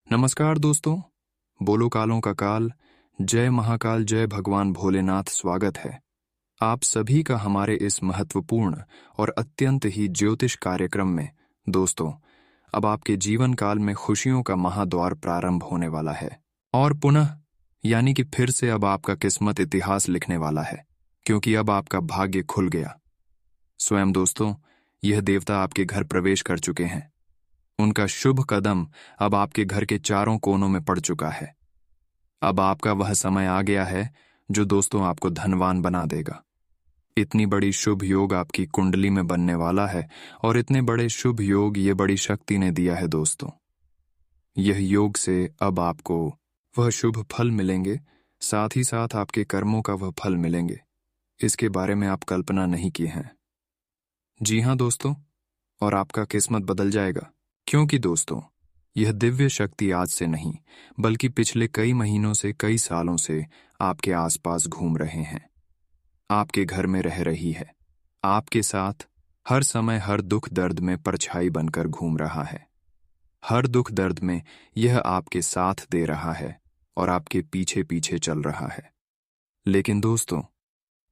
नमस्कार दोस्तों, बोलो कालों का काल, जय महाकाल, जय भगवान भोलेनाथ। स्वागत है आप सभी का हमारे इस महत्वपूर्ण और अत्यंत ही ज्योतिष कार्यक्रम में। दोस्तों, अब आपके जीवन काल में खुशियों का महाद्वार प्रारंभ होने वाला है और पुनः यानी कि फिर से अब आपका किस्मत इतिहास लिखने वाला है, क्योंकि अब आपका भाग्य खुल गया। स्वयं दोस्तों, यह देवता आपके घर प्रवेश कर चुके हैं। उनका शुभ कदम अब आपके घर के चारों कोनों में पड़ चुका है। अब आपका वह समय आ गया है जो दोस्तों आपको धनवान बना देगा। इतनी बड़ी शुभ योग आपकी कुंडली में बनने वाला है और इतने बड़े शुभ योग ये बड़ी शक्ति ने दिया है दोस्तों। यह योग से अब आपको वह शुभ फल मिलेंगे, साथ ही साथ आपके कर्मों का वह फल मिलेंगे। इसके बारे में आप कल्पना नहीं किए हैं। जी हाँ दोस्तों, और आपका किस्मत बदल जाएगा, क्योंकि दोस्तों यह दिव्य शक्ति आज से नहीं बल्कि पिछले कई महीनों से, कई सालों से आपके आसपास घूम रहे हैं, आपके घर में रह रही है, आपके साथ हर समय हर दुख दर्द में परछाई बनकर घूम रहा है। हर दुख दर्द में यह आपके साथ दे रहा है और आपके पीछे पीछे चल रहा है। लेकिन दोस्तों,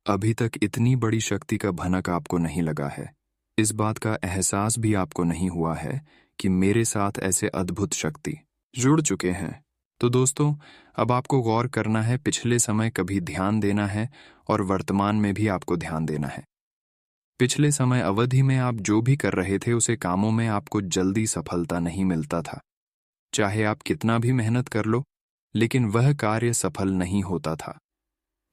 अभी तक इतनी बड़ी शक्ति का भनक आपको नहीं लगा है। इस बात का एहसास भी आपको नहीं हुआ है कि मेरे साथ ऐसे अद्भुत शक्ति जुड़ चुके हैं। तो दोस्तों, अब आपको गौर करना है, पिछले समय कभी ध्यान देना है और वर्तमान में भी आपको ध्यान देना है। पिछले समय अवधि में आप जो भी कर रहे थे उसे कामों में आपको जल्दी सफलता नहीं मिलता था। चाहे आप कितना भी मेहनत कर लो, लेकिन वह कार्य सफल नहीं होता था।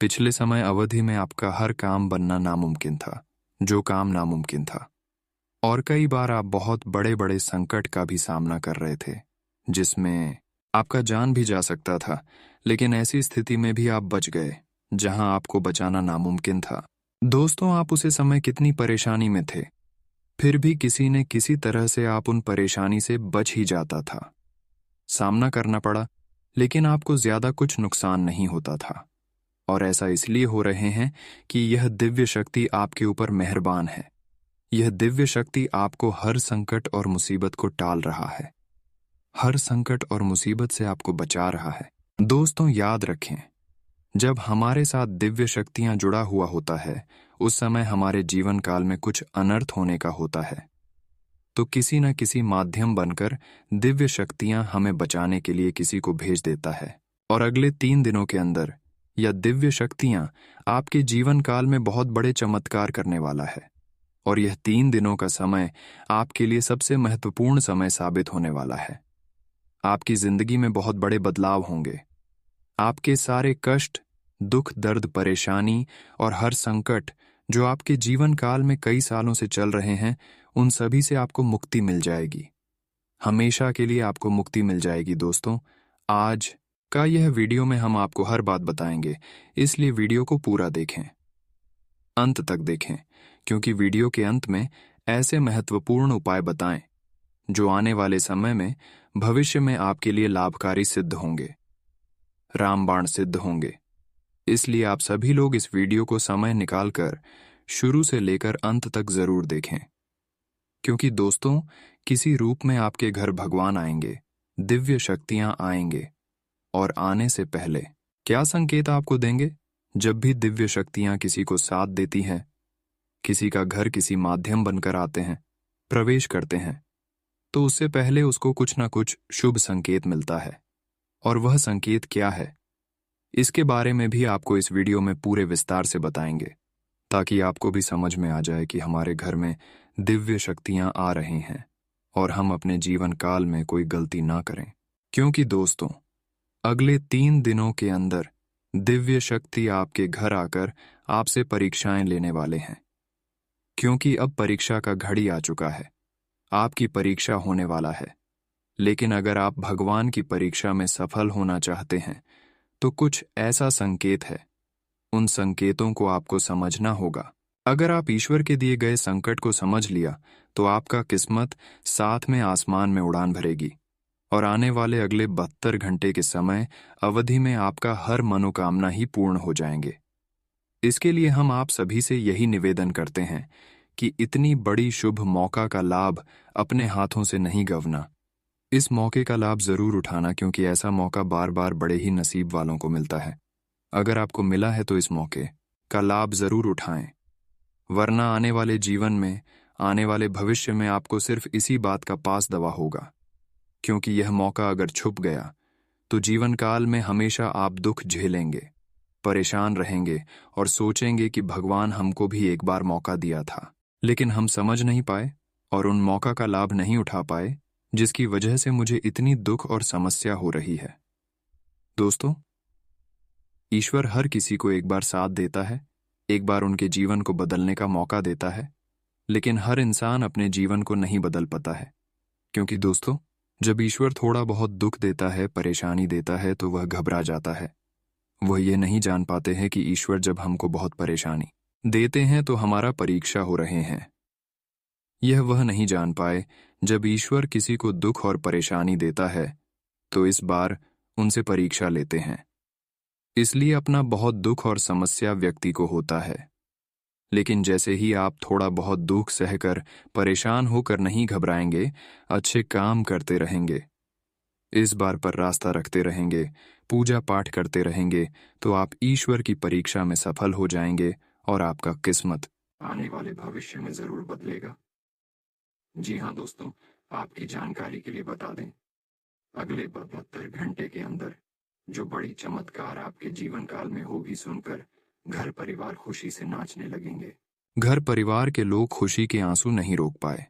पिछले समय अवधि में आपका हर काम बनना नामुमकिन था, जो काम नामुमकिन था। और कई बार आप बहुत बड़े बड़े संकट का भी सामना कर रहे थे, जिसमें आपका जान भी जा सकता था, लेकिन ऐसी स्थिति में भी आप बच गए जहां आपको बचाना नामुमकिन था। दोस्तों, आप उसे समय कितनी परेशानी में थे, फिर भी किसी न किसी तरह से आप उन परेशानी से बच ही जाता था। सामना करना पड़ा, लेकिन आपको ज्यादा कुछ नुकसान नहीं होता था। और ऐसा इसलिए हो रहे हैं कि यह दिव्य शक्ति आपके ऊपर मेहरबान है। यह दिव्य शक्ति आपको हर संकट और मुसीबत को टाल रहा है, हर संकट और मुसीबत से आपको बचा रहा है। दोस्तों, याद रखें, जब हमारे साथ दिव्य शक्तियां जुड़ा हुआ होता है, उस समय हमारे जीवन काल में कुछ अनर्थ होने का होता है। तो किसी न किसी माध्यम बनकर दिव्य शक्तियां हमें बचाने के लिए किसी को भेज देता है। और अगले 3 दिनों के अंदर यह दिव्य शक्तियां आपके जीवन काल में बहुत बड़े चमत्कार करने वाला है। और यह 3 दिनों का समय आपके लिए सबसे महत्वपूर्ण समय साबित होने वाला है। आपकी जिंदगी में बहुत बड़े बदलाव होंगे। आपके सारे कष्ट, दुख, दर्द, परेशानी और हर संकट जो आपके जीवन काल में कई सालों से चल रहे हैं, उन सभी से आपको मुक्ति मिल जाएगी। हमेशा के लिए आपको मुक्ति मिल जाएगी। दोस्तों, आज का यह वीडियो में हम आपको हर बात बताएंगे, इसलिए वीडियो को पूरा देखें, अंत तक देखें, क्योंकि वीडियो के अंत में ऐसे महत्वपूर्ण उपाय बताएं जो आने वाले समय में, भविष्य में आपके लिए लाभकारी सिद्ध होंगे, रामबाण सिद्ध होंगे। इसलिए आप सभी लोग इस वीडियो को समय निकालकर शुरू से लेकर अंत तक जरूर देखें, क्योंकि दोस्तों, किसी रूप में आपके घर भगवान आएंगे, दिव्य शक्तियां आएंगे। और आने से पहले क्या संकेत आपको देंगे? जब भी दिव्य शक्तियां किसी को साथ देती हैं, किसी का घर किसी माध्यम बनकर आते हैं, प्रवेश करते हैं, तो उससे पहले उसको कुछ ना कुछ शुभ संकेत मिलता है। और वह संकेत क्या है, इसके बारे में भी आपको इस वीडियो में पूरे विस्तार से बताएंगे, ताकि आपको भी समझ में आ जाए कि हमारे घर में दिव्य शक्तियां आ रही हैं और हम अपने जीवन काल में कोई गलती ना करें। क्योंकि दोस्तों, अगले 3 दिनों के अंदर दिव्य शक्ति आपके घर आकर आपसे परीक्षाएं लेने वाले हैं। क्योंकि अब परीक्षा का घड़ी आ चुका है, आपकी परीक्षा होने वाला है। लेकिन अगर आप भगवान की परीक्षा में सफल होना चाहते हैं, तो कुछ ऐसा संकेत है, उन संकेतों को आपको समझना होगा। अगर आप ईश्वर के दिए गए संकट को समझ लिया, तो आपका किस्मत साथ में आसमान में उड़ान भरेगी और आने वाले अगले 72 घंटे के समय अवधि में आपका हर मनोकामना ही पूर्ण हो जाएंगे। इसके लिए हम आप सभी से यही निवेदन करते हैं कि इतनी बड़ी शुभ मौका का लाभ अपने हाथों से नहीं गंवाना। इस मौके का लाभ जरूर उठाना, क्योंकि ऐसा मौका बार बार बड़े ही नसीब वालों को मिलता है। अगर आपको मिला है तो इस मौके का लाभ जरूर उठाएं, वरना आने वाले जीवन में, आने वाले भविष्य में आपको सिर्फ इसी बात का पास दवा होगा। क्योंकि यह मौका अगर छुप गया तो जीवन काल में हमेशा आप दुख झेलेंगे, परेशान रहेंगे और सोचेंगे कि भगवान हमको भी एक बार मौका दिया था, लेकिन हम समझ नहीं पाए और उन मौका का लाभ नहीं उठा पाए, जिसकी वजह से मुझे इतनी दुख और समस्या हो रही है। दोस्तों, ईश्वर हर किसी को एक बार साथ देता है, एक बार उनके जीवन को बदलने का मौका देता है, लेकिन हर इंसान अपने जीवन को नहीं बदल पाता है। क्योंकि दोस्तों, जब ईश्वर थोड़ा बहुत दुख देता है, परेशानी देता है, तो वह घबरा जाता है। वह ये नहीं जान पाते हैं कि ईश्वर जब हमको बहुत परेशानी देते हैं तो हमारा परीक्षा हो रहे हैं। यह वह नहीं जान पाए, जब ईश्वर किसी को दुख और परेशानी देता है तो इस बार उनसे परीक्षा लेते हैं। इसलिए अपना बहुत दुख और समस्या व्यक्ति को होता है, लेकिन जैसे ही आप थोड़ा बहुत दुख सहकर, परेशान होकर नहीं घबराएंगे, अच्छे काम करते रहेंगे, इस बार पर रास्ता रखते रहेंगे, पूजा पाठ करते रहेंगे, तो आप ईश्वर की परीक्षा में सफल हो जाएंगे और आपका किस्मत आने वाले भविष्य में जरूर बदलेगा। जी हाँ दोस्तों, आपकी जानकारी के लिए बता दें, अगले 72 घंटे के अंदर जो बड़ी चमत्कार आपके जीवन काल में होगी, सुनकर घर परिवार खुशी से नाचने लगेंगे। घर परिवार के लोग खुशी के आंसू नहीं रोक पाए।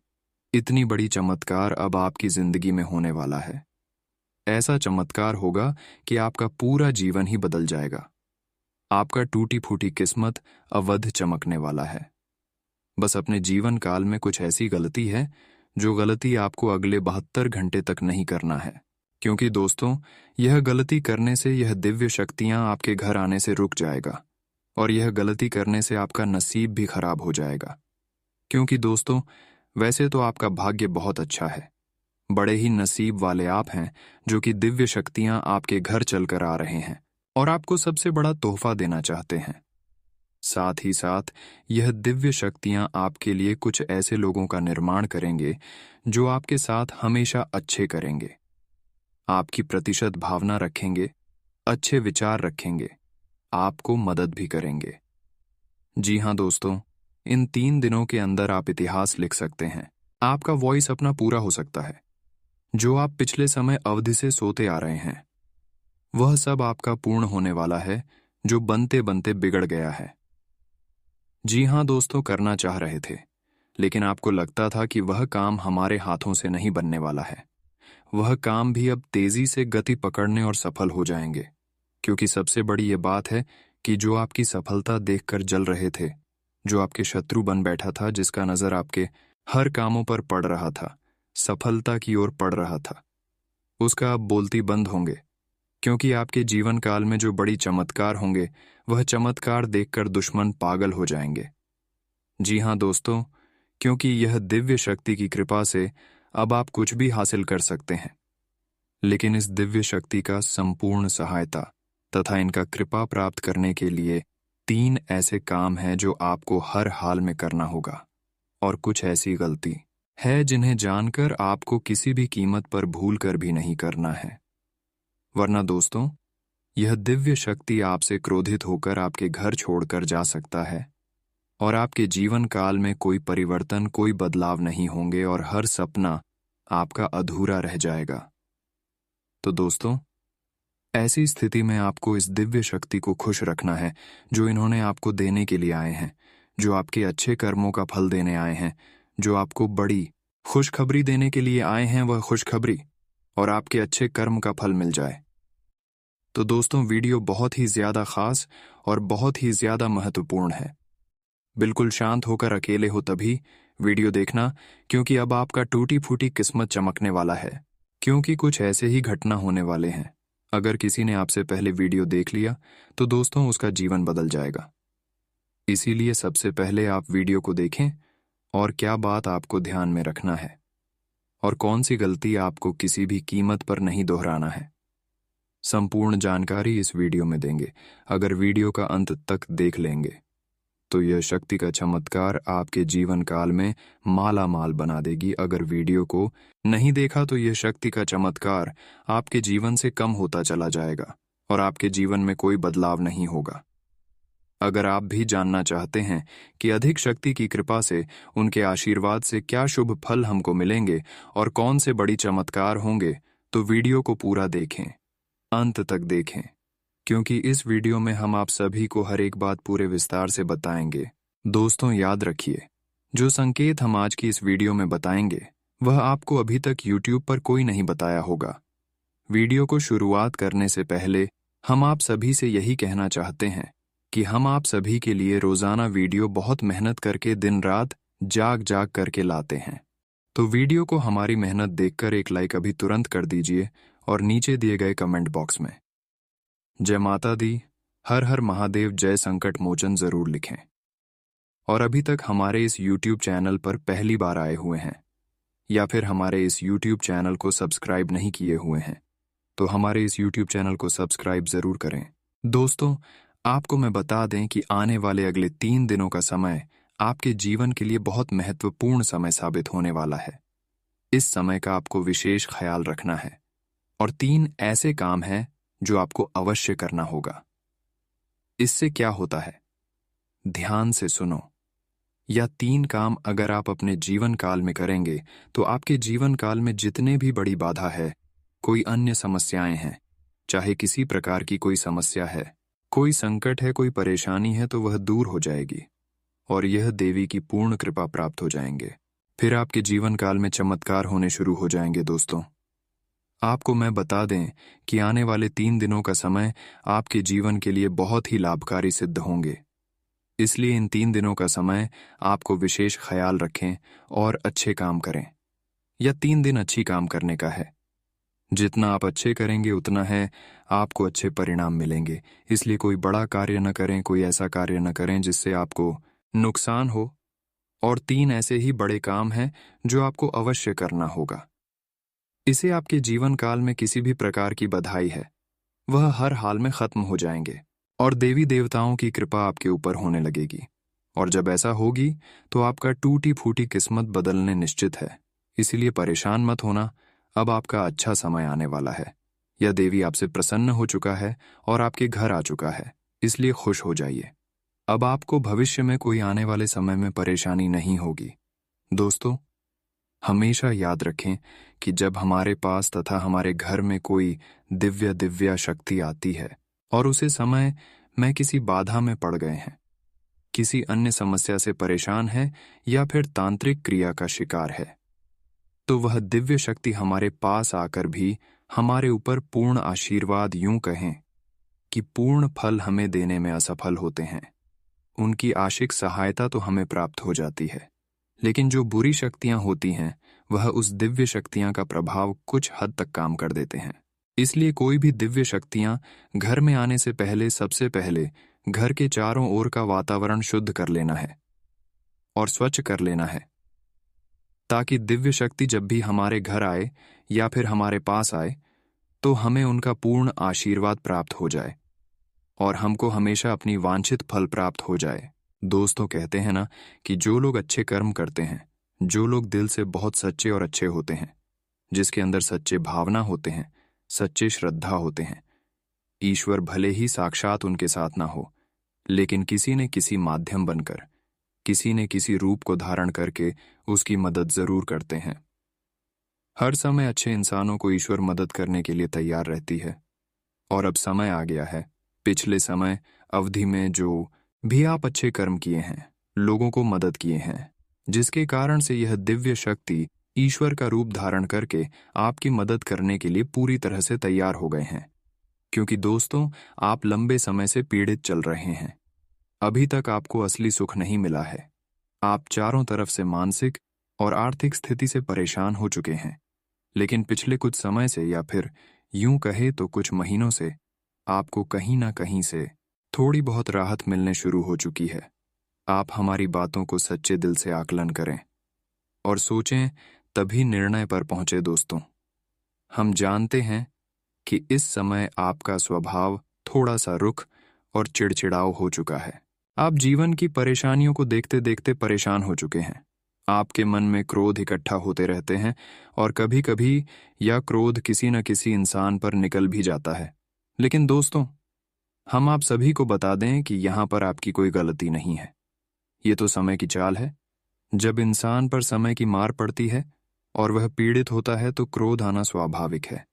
इतनी बड़ी चमत्कार अब आपकी जिंदगी में होने वाला है। ऐसा चमत्कार होगा कि आपका पूरा जीवन ही बदल जाएगा। आपका टूटी फूटी किस्मत अवध चमकने वाला है। बस अपने जीवन काल में कुछ ऐसी गलती है जो गलती आपको अगले 72 घंटे तक नहीं करना है। क्योंकि दोस्तों, यह गलती करने से यह दिव्य शक्तियां आपके घर आने से रुक जाएगा, और यह गलती करने से आपका नसीब भी खराब हो जाएगा। क्योंकि दोस्तों, वैसे तो आपका भाग्य बहुत अच्छा है, बड़े ही नसीब वाले आप हैं जो कि दिव्य शक्तियां आपके घर चलकर आ रहे हैं और आपको सबसे बड़ा तोहफा देना चाहते हैं। साथ ही साथ यह दिव्य शक्तियां आपके लिए कुछ ऐसे लोगों का निर्माण करेंगे जो आपके साथ हमेशा अच्छे करेंगे, आपकी प्रतिशत भावना रखेंगे, अच्छे विचार रखेंगे, आपको मदद भी करेंगे। जी हाँ दोस्तों, इन 3 दिनों के अंदर आप इतिहास लिख सकते हैं। आपका वॉइस अपना पूरा हो सकता है। जो आप पिछले समय अवधि से सोते आ रहे हैं, वह सब आपका पूर्ण होने वाला है, जो बनते बनते बिगड़ गया है। जी हाँ दोस्तों, करना चाह रहे थे, लेकिन आपको लगता था कि वह काम हमारे हाथों से नहीं बनने वाला है। वह काम भी अब तेजी से गति पकड़ने और सफल हो जाएंगे। क्योंकि सबसे बड़ी ये बात है कि जो आपकी सफलता देखकर जल रहे थे, जो आपके शत्रु बन बैठा था, जिसका नजर आपके हर कामों पर पड़ रहा था, सफलता की ओर पड़ रहा था, उसका अब बोलती बंद होंगे। क्योंकि आपके जीवन काल में जो बड़ी चमत्कार होंगे, वह चमत्कार देखकर दुश्मन पागल हो जाएंगे। जी हाँ दोस्तों, क्योंकि यह दिव्य शक्ति की कृपा से अब आप कुछ भी हासिल कर सकते हैं। लेकिन इस दिव्य शक्ति का संपूर्ण सहायता तथा इनका कृपा प्राप्त करने के लिए 3 ऐसे काम हैं जो आपको हर हाल में करना होगा, और कुछ ऐसी गलती है जिन्हें जानकर आपको किसी भी कीमत पर भूल कर भी नहीं करना है। वरना दोस्तों, यह दिव्य शक्ति आपसे क्रोधित होकर आपके घर छोड़कर जा सकता है और आपके जीवन काल में कोई परिवर्तन, कोई बदलाव नहीं होंगे और हर सपना आपका अधूरा रह जाएगा। तो दोस्तों, ऐसी स्थिति में आपको इस दिव्य शक्ति को खुश रखना है, जो इन्होंने आपको देने के लिए आए हैं, जो आपके अच्छे कर्मों का फल देने आए हैं, जो आपको बड़ी खुशखबरी देने के लिए आए हैं, वह खुशखबरी और आपके अच्छे कर्म का फल मिल जाए। तो दोस्तों, वीडियो बहुत ही ज्यादा खास और बहुत ही ज्यादा महत्वपूर्ण है। बिल्कुल शांत होकर अकेले हो तभी वीडियो देखना, क्योंकि अब आपका टूटी फूटी किस्मत चमकने वाला है। क्योंकि कुछ ऐसे ही घटना होने वाले हैं। अगर किसी ने आपसे पहले वीडियो देख लिया तो दोस्तों, उसका जीवन बदल जाएगा। इसीलिए सबसे पहले आप वीडियो को देखें और क्या बात आपको ध्यान में रखना है और कौन सी गलती आपको किसी भी कीमत पर नहीं दोहराना है। संपूर्ण जानकारी इस वीडियो में देंगे। अगर वीडियो का अंत तक देख लेंगे तो यह शक्ति का चमत्कार आपके जीवन काल में माला माल बना देगी। अगर वीडियो को नहीं देखा तो यह शक्ति का चमत्कार आपके जीवन से कम होता चला जाएगा और आपके जीवन में कोई बदलाव नहीं होगा। अगर आप भी जानना चाहते हैं कि अधिक शक्ति की कृपा से, उनके आशीर्वाद से क्या शुभ फल हमको मिलेंगे और कौन से बड़ी चमत्कार होंगे, तो वीडियो को पूरा देखें, अंत तक देखें, क्योंकि इस वीडियो में हम आप सभी को हर एक बात पूरे विस्तार से बताएंगे। दोस्तों याद रखिए, जो संकेत हम आज की इस वीडियो में बताएंगे वह आपको अभी तक YouTube पर कोई नहीं बताया होगा। वीडियो को शुरुआत करने से पहले हम आप सभी से यही कहना चाहते हैं कि हम आप सभी के लिए रोजाना वीडियो बहुत मेहनत करके दिन रात जाग जाग करके लाते हैं। तो वीडियो को हमारी मेहनत देखकर एक लाइक अभी तुरंत कर दीजिए और नीचे दिए गए कमेंट बॉक्स में जय माता दी, हर हर महादेव, जय संकट मोचन जरूर लिखें। और अभी तक हमारे इस YouTube चैनल पर पहली बार आए हुए हैं या फिर हमारे इस YouTube चैनल को सब्सक्राइब नहीं किए हुए हैं तो हमारे इस YouTube चैनल को सब्सक्राइब जरूर करें। दोस्तों, आपको मैं बता दें कि आने वाले अगले 3 दिनों का समय आपके जीवन के लिए बहुत महत्वपूर्ण समय साबित होने वाला है। इस समय का आपको विशेष ख्याल रखना है और 3 ऐसे काम हैं जो आपको अवश्य करना होगा। इससे क्या होता है, ध्यान से सुनो। यह 3 काम अगर आप अपने जीवन काल में करेंगे तो आपके जीवन काल में जितने भी बड़ी बाधा है, कोई अन्य समस्याएं हैं, चाहे किसी प्रकार की कोई समस्या है, कोई संकट है, कोई परेशानी है, तो वह दूर हो जाएगी और यह देवी की पूर्ण कृपा प्राप्त हो जाएंगे। फिर आपके जीवन काल में चमत्कार होने शुरू हो जाएंगे। दोस्तों, आपको मैं बता दें कि आने वाले 3 दिनों का समय आपके जीवन के लिए बहुत ही लाभकारी सिद्ध होंगे। इसलिए इन 3 दिनों का समय आपको विशेष ख्याल रखें और अच्छे काम करें। यह 3 दिन अच्छी काम करने का है। जितना आप अच्छे करेंगे उतना है आपको अच्छे परिणाम मिलेंगे। इसलिए कोई बड़ा कार्य न करें, कोई ऐसा कार्य न करें जिससे आपको नुकसान हो। और 3 ऐसे ही बड़े काम हैं जो आपको अवश्य करना होगा। इसे आपके जीवन काल में किसी भी प्रकार की बधाई है, वह हर हाल में खत्म हो जाएंगे और देवी देवताओं की कृपा आपके ऊपर होने लगेगी। और जब ऐसा होगी तो आपका टूटी फूटी किस्मत बदलने निश्चित है। इसीलिए परेशान मत होना, अब आपका अच्छा समय आने वाला है। यह देवी आपसे प्रसन्न हो चुका है और आपके घर आ चुका है, इसलिए खुश हो जाइए। अब आपको भविष्य में कोई आने वाले समय में परेशानी नहीं होगी। दोस्तों, हमेशा याद रखें कि जब हमारे पास तथा हमारे घर में कोई दिव्य शक्ति आती है और उसे समय में किसी बाधा में पड़ गए हैं, किसी अन्य समस्या से परेशान है या फिर तांत्रिक क्रिया का शिकार है, तो वह दिव्य शक्ति हमारे पास आकर भी हमारे ऊपर पूर्ण आशीर्वाद, यूं कहें कि पूर्ण फल हमें देने में असफल होते हैं। उनकी आशिक सहायता तो हमें प्राप्त हो जाती है, लेकिन जो बुरी शक्तियां होती हैं वह उस दिव्य शक्तियां का प्रभाव कुछ हद तक काम कर देते हैं। इसलिए कोई भी दिव्य शक्तियां घर में आने से पहले सबसे पहले घर के चारों ओर का वातावरण शुद्ध कर लेना है और स्वच्छ कर लेना है, ताकि दिव्य शक्ति जब भी हमारे घर आए या फिर हमारे पास आए तो हमें उनका पूर्ण आशीर्वाद प्राप्त हो जाए और हमको हमेशा अपनी वांछित फल प्राप्त हो जाए। दोस्तों, कहते हैं ना कि जो लोग अच्छे कर्म करते हैं, जो लोग दिल से बहुत सच्चे और अच्छे होते हैं, जिसके अंदर सच्चे भावना होते हैं, सच्चे श्रद्धा होते हैं, ईश्वर भले ही साक्षात उनके साथ ना हो, लेकिन किसी ने किसी माध्यम बनकर, किसी ने किसी रूप को धारण करके उसकी मदद जरूर करते हैं। हर समय अच्छे इंसानों को ईश्वर मदद करने के लिए तैयार रहती है। और अब समय आ गया है, पिछले समय अवधि में जो भी आप अच्छे कर्म किए हैं, लोगों को मदद किए हैं, जिसके कारण से यह दिव्य शक्ति ईश्वर का रूप धारण करके आपकी मदद करने के लिए पूरी तरह से तैयार हो गए हैं। क्योंकि दोस्तों, आप लंबे समय से पीड़ित चल रहे हैं, अभी तक आपको असली सुख नहीं मिला है। आप चारों तरफ से मानसिक और आर्थिक स्थिति से परेशान हो चुके हैं, लेकिन पिछले कुछ समय से या फिर यूं कहे तो कुछ महीनों से आपको कहीं ना कहीं से थोड़ी बहुत राहत मिलने शुरू हो चुकी है। आप हमारी बातों को सच्चे दिल से आकलन करें और सोचें, तभी निर्णय पर पहुंचे। दोस्तों, हम जानते हैं कि इस समय आपका स्वभाव थोड़ा सा रुख और चिड़चिड़ाव हो चुका है, आप जीवन की परेशानियों को देखते देखते परेशान हो चुके हैं। आपके मन में क्रोध इकट्ठा होते रहते हैं और कभी कभी यह क्रोध किसी न किसी इंसान पर निकल भी जाता है। लेकिन दोस्तों, हम आप सभी को बता दें कि यहाँ पर आपकी कोई गलती नहीं है। ये तो समय की चाल है। जब इंसान पर समय की मार पड़ती है और वह पीड़ित होता है तो क्रोध आना स्वाभाविक है।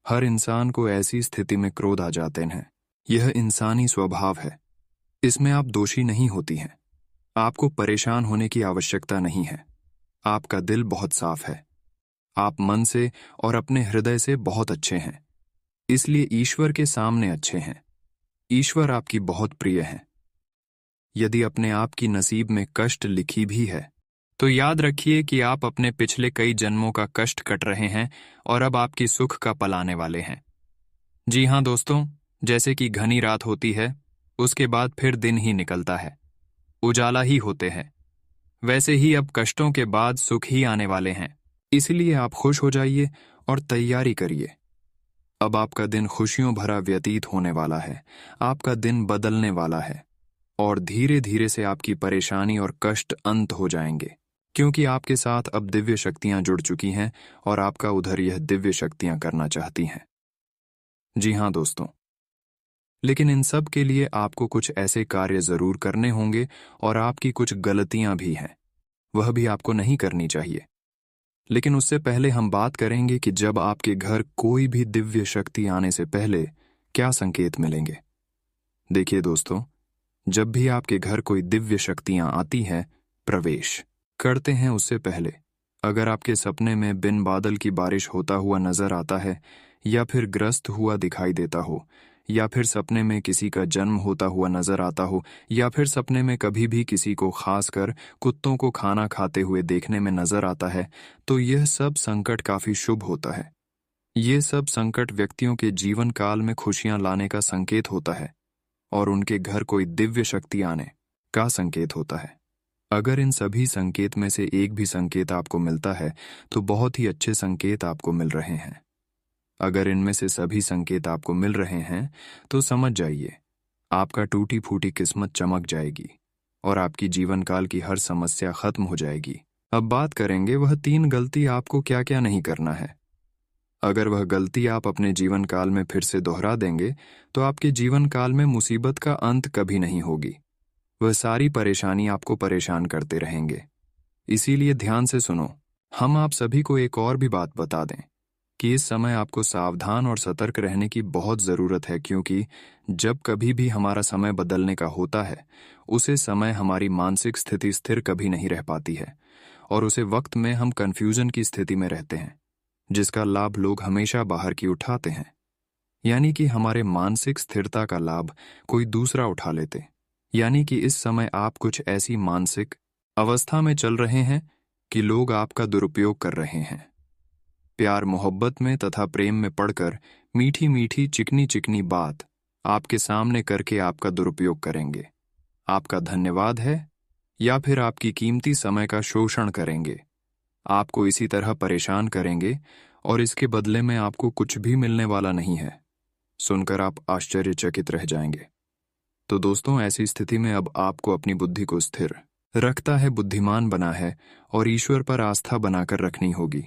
हर इंसान को ऐसी स्थिति में क्रोध आ जाते हैं। यह इंसानी स्वभाव है। इसमें आप दोषी नहीं होती हैं। आपको परेशान होने की आवश्यकता नहीं है। आपका दिल बहुत साफ है। आप मन से और अपने हृदय से बहुत अच्छे हैं, इसलिए ईश्वर के सामने अच्छे हैं। ईश्वर आपकी बहुत प्रिय है। यदि अपने आप की नसीब में कष्ट लिखी भी है तो याद रखिए कि आप अपने पिछले कई जन्मों का कष्ट कट रहे हैं और अब आपकी सुख का पल आने वाले हैं। जी हाँ दोस्तों, जैसे कि घनी रात होती है, उसके बाद फिर दिन ही निकलता है, उजाला ही होते हैं, वैसे ही अब कष्टों के बाद सुख ही आने वाले हैं। इसलिए आप खुश हो जाइए और तैयारी करिए। अब आपका दिन खुशियों भरा व्यतीत होने वाला है। आपका दिन बदलने वाला है और धीरे धीरे से आपकी परेशानी और कष्ट अंत हो जाएंगे, क्योंकि आपके साथ अब दिव्य शक्तियां जुड़ चुकी हैं और आपका उधर यह दिव्य शक्तियां करना चाहती हैं। जी हाँ दोस्तों, लेकिन इन सब के लिए आपको कुछ ऐसे कार्य जरूर करने होंगे और आपकी कुछ गलतियां भी हैं, वह भी आपको नहीं करनी चाहिए। लेकिन उससे पहले हम बात करेंगे कि जब आपके घर कोई भी दिव्य शक्ति आने से पहले क्या संकेत मिलेंगे। देखिए दोस्तों, जब भी आपके घर कोई दिव्य शक्तियां आती हैं, प्रवेश करते हैं, उससे पहले अगर आपके सपने में बिन बादल की बारिश होता हुआ नजर आता है, या फिर ग्रस्त हुआ दिखाई देता हो, या फिर सपने में किसी का जन्म होता हुआ नजर आता हो, या फिर सपने में कभी भी किसी को खासकर कुत्तों को खाना खाते हुए देखने में नजर आता है, तो यह सब संकट काफी शुभ होता है। ये सब संकट व्यक्तियों के जीवन काल में खुशियां लाने का संकेत होता है और उनके घर कोई दिव्य शक्ति आने का संकेत होता है। अगर इन सभी संकेत में से एक भी संकेत आपको मिलता है तो बहुत ही अच्छे संकेत आपको मिल रहे हैं। अगर इनमें से सभी संकेत आपको मिल रहे हैं तो समझ जाइए, आपका टूटी फूटी किस्मत चमक जाएगी और आपकी जीवन काल की हर समस्या खत्म हो जाएगी। अब बात करेंगे वह 3 गलती आपको क्या क्या नहीं करना है। अगर वह गलती आप अपने जीवन काल में फिर से दोहरा देंगे तो आपके जीवन काल में मुसीबत का अंत कभी नहीं होगी। वह सारी परेशानी आपको परेशान करते रहेंगे। इसीलिए ध्यान से सुनो। हम आप सभी को एक और भी बात बता दें कि इस समय आपको सावधान और सतर्क रहने की बहुत ज़रूरत है, क्योंकि जब कभी भी हमारा समय बदलने का होता है, उसे समय हमारी मानसिक स्थिति स्थिर कभी नहीं रह पाती है और उसे वक्त में हम कन्फ्यूजन की स्थिति में रहते हैं, जिसका लाभ लोग हमेशा बाहर की उठाते हैं। यानी कि हमारे मानसिक स्थिरता का लाभ कोई दूसरा उठा लेते। यानी कि इस समय आप कुछ ऐसी मानसिक अवस्था में चल रहे हैं कि लोग आपका दुरुपयोग कर रहे हैं। प्यार मोहब्बत में तथा प्रेम में पड़कर मीठी मीठी चिकनी चिकनी बात आपके सामने करके आपका दुरुपयोग करेंगे। आपका धन्यवाद है या फिर आपकी कीमती समय का शोषण करेंगे। आपको इसी तरह परेशान करेंगे और इसके बदले में आपको कुछ भी मिलने वाला नहीं है। सुनकर आप आश्चर्यचकित रह जाएंगे। तो दोस्तों, ऐसी स्थिति में अब आपको अपनी बुद्धि को स्थिर रखता है, बुद्धिमान बना है और ईश्वर पर आस्था बनाकर रखनी होगी।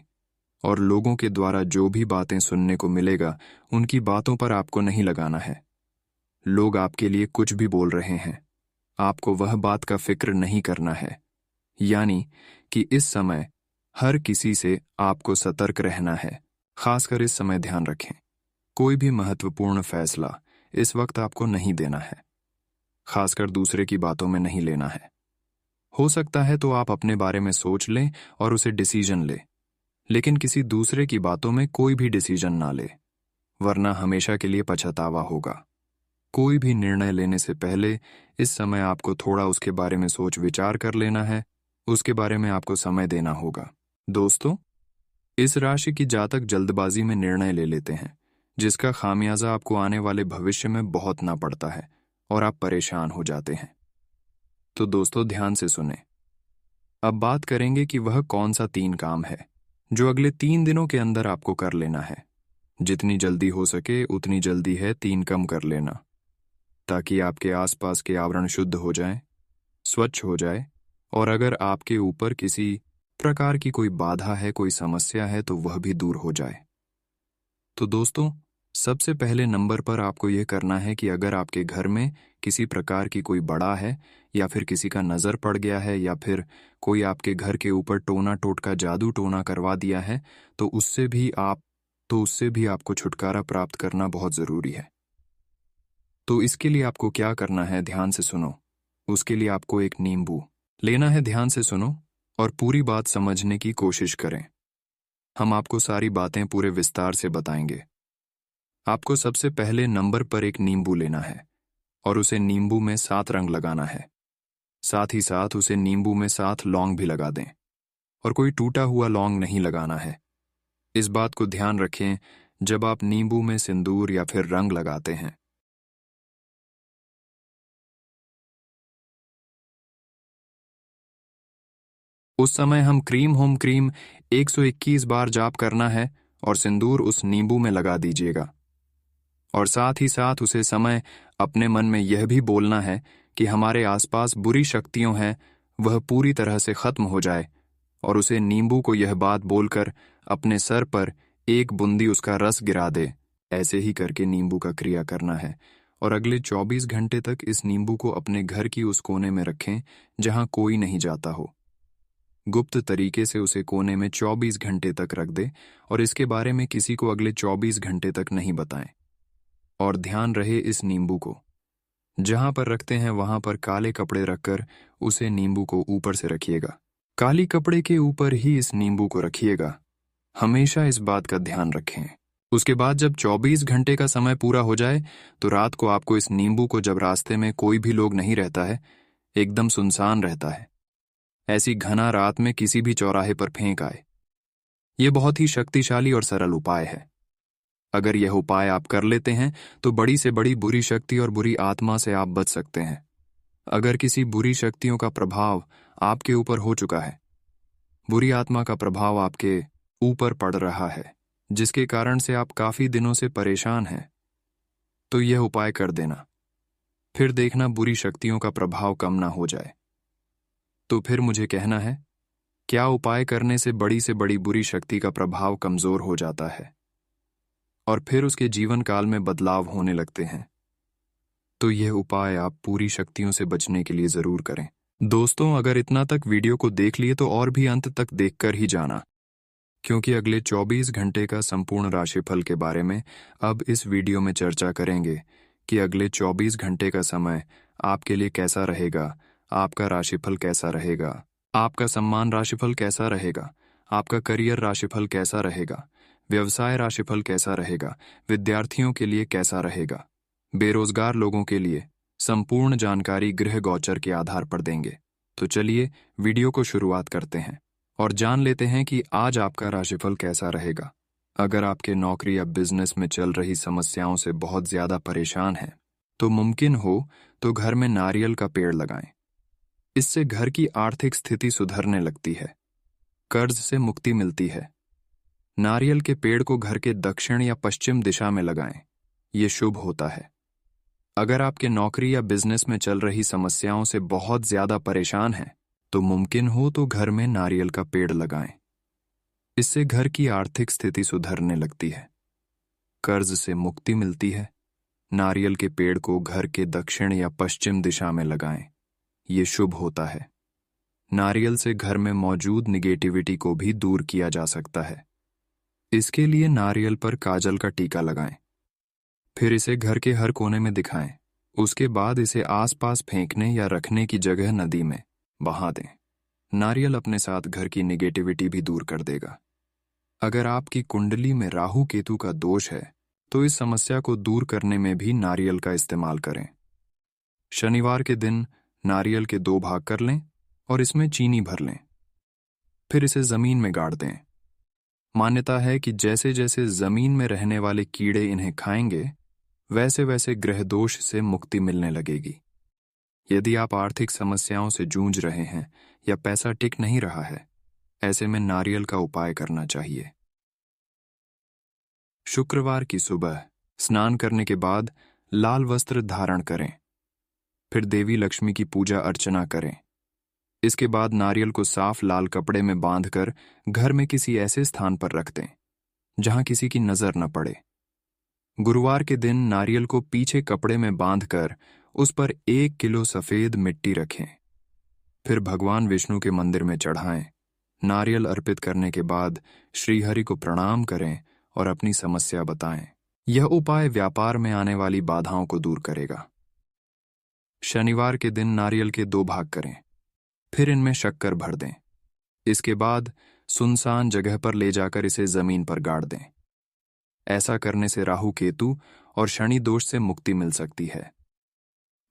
और लोगों के द्वारा जो भी बातें सुनने को मिलेगा, उनकी बातों पर आपको नहीं लगाना है। लोग आपके लिए कुछ भी बोल रहे हैं, आपको वह बात का फिक्र नहीं करना है। यानी कि इस समय हर किसी से आपको सतर्क रहना है। खासकर इस समय ध्यान रखें, कोई भी महत्वपूर्ण फैसला इस वक्त आपको नहीं देना है, खासकर दूसरे की बातों में नहीं लेना है। हो सकता है तो आप अपने बारे में सोच लें और उसे डिसीजन ले, लेकिन किसी दूसरे की बातों में कोई भी डिसीजन ना ले, वरना हमेशा के लिए पछतावा होगा। कोई भी निर्णय लेने से पहले इस समय आपको थोड़ा उसके बारे में सोच विचार कर लेना है, उसके बारे में आपको समय देना होगा। दोस्तों, इस राशि की जातक जल्दबाजी में निर्णय ले लेते हैं, जिसका खामियाजा आपको आने वाले भविष्य में बहुत ना पड़ता है और आप परेशान हो जाते हैं। तो दोस्तों, ध्यान से सुने। अब बात करेंगे कि वह कौन सा 3 काम है जो अगले 3 दिनों के अंदर आपको कर लेना है। जितनी जल्दी हो सके उतनी जल्दी है 3 कम कर लेना। ताकि आपके आसपास के आवरण शुद्ध हो जाएं, स्वच्छ हो जाए, और अगर आपके ऊपर किसी प्रकार की कोई बाधा है, कोई समस्या है, तो वह भी दूर हो जाए। तो दोस्तों, सबसे पहले नंबर पर आपको यह करना है कि अगर आपके घर में किसी प्रकार की कोई बड़ा है, या फिर किसी का नज़र पड़ गया है, या फिर कोई आपके घर के ऊपर टोना टोटका जादू टोना करवा दिया है, तो उससे भी आपको छुटकारा प्राप्त करना बहुत ज़रूरी है। तो इसके लिए आपको क्या करना है, ध्यान से सुनो। उसके लिए आपको एक नींबू लेना है। ध्यान से सुनो और पूरी बात समझने की कोशिश करें। हम आपको सारी बातें पूरे विस्तार से बताएंगे। आपको सबसे पहले नंबर पर एक नींबू लेना है और उसे नींबू में 7 रंग लगाना है। साथ ही साथ उसे नींबू में 7 लौंग भी लगा दें, और कोई टूटा हुआ लौंग नहीं लगाना है। इस बात को ध्यान रखें जब आप नींबू में सिंदूर या फिर रंग लगाते हैं। उस समय हम क्रीम होम क्रीम 121 बार जाप करना है और सिंदूर उस नींबू में लगा दीजिएगा। और साथ ही साथ उसे समय अपने मन में यह भी बोलना है कि हमारे आसपास बुरी शक्तियां हैं, वह पूरी तरह से खत्म हो जाए, और उसे नींबू को यह बात बोलकर अपने सर पर एक बूंदी उसका रस गिरा दे। ऐसे ही करके नींबू का क्रिया करना है, और अगले 24 घंटे तक इस नींबू को अपने घर की उस कोने में रखें जहां कोई नहीं जाता हो। गुप्त तरीके से उसे कोने में 24 घंटे तक रख दे, और इसके बारे में किसी को अगले 24 घंटे तक नहीं बताएं। और ध्यान रहे, इस नींबू को जहां पर रखते हैं वहां पर काले कपड़े रखकर उसे नींबू को ऊपर से रखिएगा। काली कपड़े के ऊपर ही इस नींबू को रखिएगा। हमेशा इस बात का ध्यान रखें। उसके बाद जब 24 घंटे का समय पूरा हो जाए, तो रात को आपको इस नींबू को, जब रास्ते में कोई भी लोग नहीं रहता है, एकदम सुनसान रहता है, ऐसी घना रात में किसी भी चौराहे पर फेंक आए। यह बहुत ही शक्तिशाली और सरल उपाय है। अगर यह उपाय आप कर लेते हैं तो बड़ी से बड़ी बुरी शक्ति और बुरी आत्मा से आप बच सकते हैं। अगर किसी बुरी शक्तियों का प्रभाव आपके ऊपर हो चुका है, बुरी आत्मा का प्रभाव आपके ऊपर पड़ रहा है, जिसके कारण से आप काफी दिनों से परेशान हैं, तो यह उपाय कर देना। फिर देखना बुरी शक्तियों का प्रभाव कम ना हो जाए। तो फिर मुझे कहना है, क्या उपाय करने से बड़ी बुरी शक्ति का प्रभाव कमजोर हो जाता है और फिर उसके जीवन काल में बदलाव होने लगते हैं। तो यह उपाय आप पूरी शक्तियों से बचने के लिए जरूर करें। दोस्तों, अगर इतना तक वीडियो को देख लिए तो और भी अंत तक देखकर ही जाना, क्योंकि अगले 24 घंटे का संपूर्ण राशिफल के बारे में अब इस वीडियो में चर्चा करेंगे कि अगले 24 घंटे का समय आपके लिए कैसा रहेगा, आपका राशिफल कैसा रहेगा, आपका सम्मान राशिफल कैसा रहेगा, आपका करियर राशिफल कैसा रहेगा, व्यवसाय राशिफल कैसा रहेगा, विद्यार्थियों के लिए कैसा रहेगा, बेरोजगार लोगों के लिए संपूर्ण जानकारी गृह गोचर के आधार पर देंगे। तो चलिए वीडियो को शुरुआत करते हैं और जान लेते हैं कि आज आपका राशिफल कैसा रहेगा। अगर आपके नौकरी या बिजनेस में चल रही समस्याओं से बहुत ज्यादा परेशान हैं, तो मुमकिन हो तो घर में नारियल का पेड़ लगाएं। इससे घर की आर्थिक स्थिति सुधरने लगती है, कर्ज से मुक्ति मिलती है। नारियल के पेड़ को घर के दक्षिण या पश्चिम दिशा में लगाएं, ये शुभ होता है। अगर आपके नौकरी या बिजनेस में चल रही समस्याओं से बहुत ज्यादा परेशान हैं, तो मुमकिन हो तो घर में नारियल का पेड़ लगाएं। इससे घर की आर्थिक स्थिति सुधरने लगती है, कर्ज से मुक्ति मिलती है। नारियल के पेड़ को घर के दक्षिण या पश्चिम दिशा में लगाएं, ये शुभ होता है। नारियल से घर में मौजूद निगेटिविटी को भी दूर किया जा सकता है। इसके लिए नारियल पर काजल का टीका लगाएं, फिर इसे घर के हर कोने में दिखाएं। उसके बाद इसे आसपास फेंकने या रखने की जगह नदी में बहा दें। नारियल अपने साथ घर की निगेटिविटी भी दूर कर देगा। अगर आपकी कुंडली में राहु केतु का दोष है, तो इस समस्या को दूर करने में भी नारियल का इस्तेमाल करें। शनिवार के दिन नारियल के 2 भाग कर लें और इसमें चीनी भर लें, फिर इसे जमीन में गाड़ दें। मान्यता है कि जैसे जैसे जमीन में रहने वाले कीड़े इन्हें खाएंगे, वैसे वैसे ग्रह दोष से मुक्ति मिलने लगेगी। यदि आप आर्थिक समस्याओं से जूझ रहे हैं या पैसा टिक नहीं रहा है, ऐसे में नारियल का उपाय करना चाहिए। शुक्रवार की सुबह स्नान करने के बाद लाल वस्त्र धारण करें। फिर देवी लक्ष्मी की पूजा अर्चना करें। इसके बाद नारियल को साफ लाल कपड़े में बांधकर घर में किसी ऐसे स्थान पर रख दें जहां किसी की नजर न पड़े। गुरुवार के दिन नारियल को पीछे कपड़े में बांधकर उस पर 1 किलो सफेद मिट्टी रखें। फिर भगवान विष्णु के मंदिर में चढ़ाएं। नारियल अर्पित करने के बाद श्रीहरि को प्रणाम करें और अपनी समस्या बताएं। यह उपाय व्यापार में आने वाली बाधाओं को दूर करेगा। शनिवार के दिन नारियल के 2 भाग करें, फिर इनमें शक्कर भर दें। इसके बाद सुनसान जगह पर ले जाकर इसे जमीन पर गाड़ दें। ऐसा करने से राहु केतु और शनि दोष से मुक्ति मिल सकती है।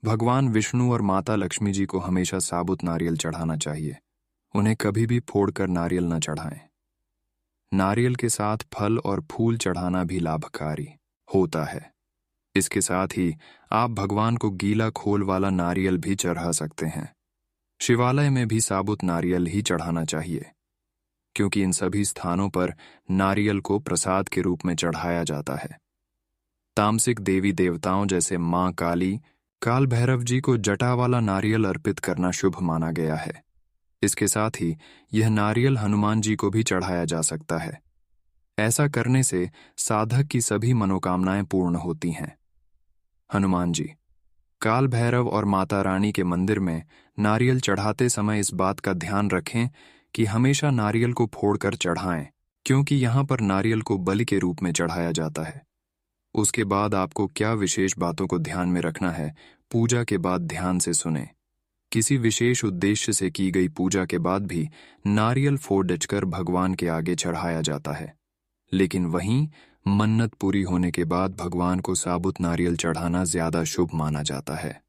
भगवान विष्णु और माता लक्ष्मी जी को हमेशा साबुत नारियल चढ़ाना चाहिए। उन्हें कभी भी फोड़कर नारियल न चढ़ाएं। नारियल के साथ फल और फूल चढ़ाना भी लाभकारी होता है। इसके साथ ही आप भगवान को गीला खोल वाला नारियल भी चढ़ा सकते हैं। शिवालय में भी साबुत नारियल ही चढ़ाना चाहिए, क्योंकि इन सभी स्थानों पर नारियल को प्रसाद के रूप में चढ़ाया जाता है। तामसिक देवी देवताओं जैसे मां काली, काल भैरव जी को जटा वाला नारियल अर्पित करना शुभ माना गया है। इसके साथ ही यह नारियल हनुमान जी को भी चढ़ाया जा सकता है। ऐसा करने से साधक की सभी मनोकामनाएं पूर्ण होती हैं। हनुमान जी, काल भैरव और माता रानी के मंदिर में नारियल चढ़ाते समय इस बात का ध्यान रखें कि हमेशा नारियल को फोड़कर चढ़ाएं, क्योंकि यहां पर नारियल को बलि के रूप में चढ़ाया जाता है। उसके बाद आपको क्या विशेष बातों को ध्यान में रखना है, पूजा के बाद ध्यान से सुने। किसी विशेष उद्देश्य से की गई पूजा के बाद भी नारियल फोड़-कर भगवान के आगे चढ़ाया जाता है, लेकिन वहीं मन्नत पूरी होने के बाद भगवान को साबुत नारियल चढ़ाना ज्यादा शुभ माना जाता है।